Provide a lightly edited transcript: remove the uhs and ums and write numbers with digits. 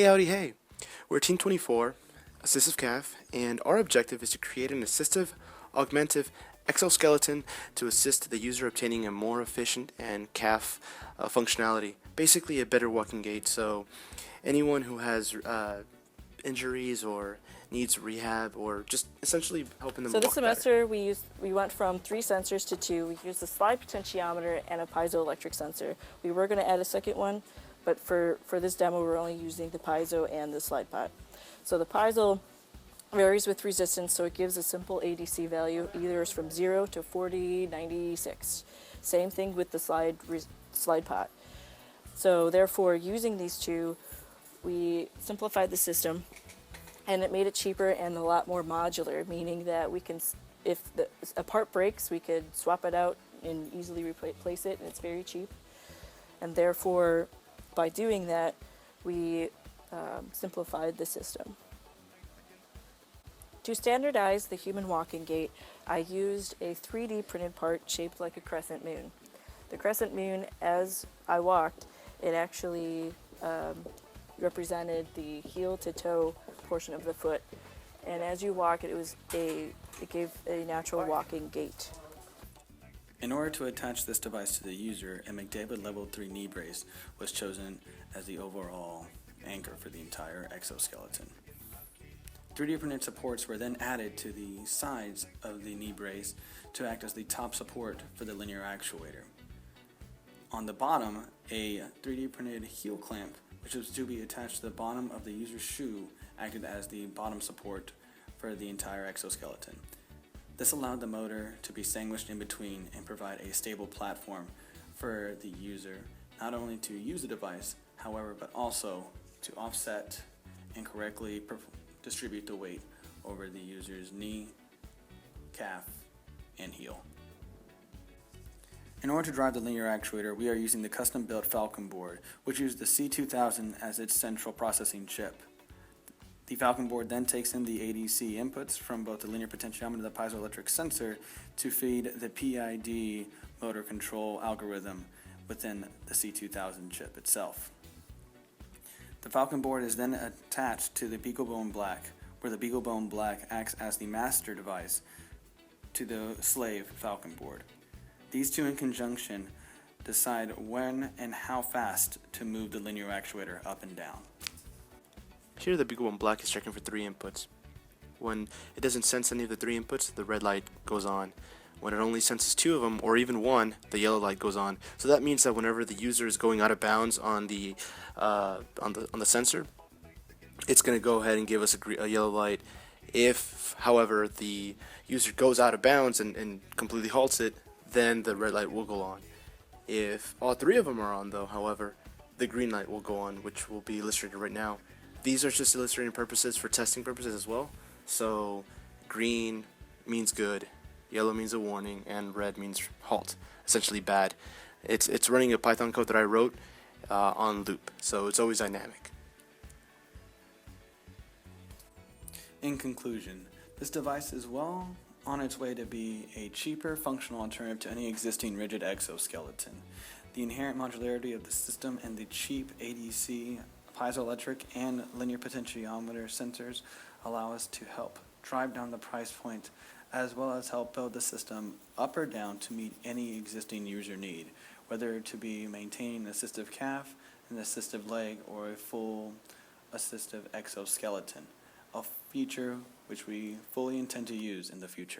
howdy, hey! We're Team 24, Assistive Calf, and our objective is to create an assistive, augmentive exoskeleton to assist the user obtaining a more efficient and calf functionality. Basically a better walking gait, so anyone who has injuries or needs rehab or just essentially helping them So walk this semester we went from 3 sensors to 2. We used a slide potentiometer and a piezoelectric sensor. We were going to add a second one, but for this demo we're only using the piezo and the slide pot. So the piezo varies with resistance, so it gives a simple ADC value, either is from 0 to 40, 96. Same thing with the slide pot. So therefore, using these two, we simplified the system, and it made it cheaper and a lot more modular, meaning that we can, if a part breaks, we could swap it out and easily replace it, and it's very cheap. And therefore, by doing that, we simplified the system. To standardize the human walking gait, I used a 3D printed part shaped like a crescent moon. The crescent moon, as I walked, it actually represented the heel to toe portion of the foot, and as you walk, it gave a natural walking gait. In order to attach this device to the user, a McDavid Level 3 knee brace was chosen as the overall anchor for the entire exoskeleton. 3D printed supports were then added to the sides of the knee brace to act as the top support for the linear actuator. On the bottom, a 3D printed heel clamp, which was to be attached to the bottom of the user's shoe, acted as the bottom support for the entire exoskeleton. This allowed the motor to be sandwiched in between and provide a stable platform for the user, not only to use the device, however, but also to offset and correctly distribute the weight over the user's knee, calf, and heel. In order to drive the linear actuator, we are using the custom-built Falcon board, which uses the C2000 as its central processing chip. The Falcon board then takes in the ADC inputs from both the linear potentiometer and the piezoelectric sensor to feed the PID motor control algorithm within the C2000 chip itself. The Falcon board is then attached to the BeagleBone Black, where the BeagleBone Black acts as the master device to the slave Falcon board. These two in conjunction decide when and how fast to move the linear actuator up and down. Here the BeagleBone Black is checking for 3 inputs. When it doesn't sense any of the 3 inputs, the red light goes on. When it only senses 2 of them, or even 1, the yellow light goes on. So that means that whenever the user is going out of bounds on the sensor, it's going to go ahead and give us a yellow light. If, however, the user goes out of bounds and completely halts it, then the red light will go on. If all 3 of them are on, though, however, the green light will go on, which will be illustrated right now. These are just illustrating purposes for testing purposes as well. So green means good, yellow means a warning, and red means halt, essentially bad. It's running a Python code that I wrote on loop, so it's always dynamic. In conclusion, this device is well on its way to be a cheaper, functional alternative to any existing rigid exoskeleton. The inherent modularity of the system and the cheap ADC, piezoelectric, and linear potentiometer sensors allow us to help drive down the price point, as well as help build the system up or down to meet any existing user need, whether to be maintaining an assistive calf, an assistive leg, or a full assistive exoskeleton, a feature which we fully intend to use in the future.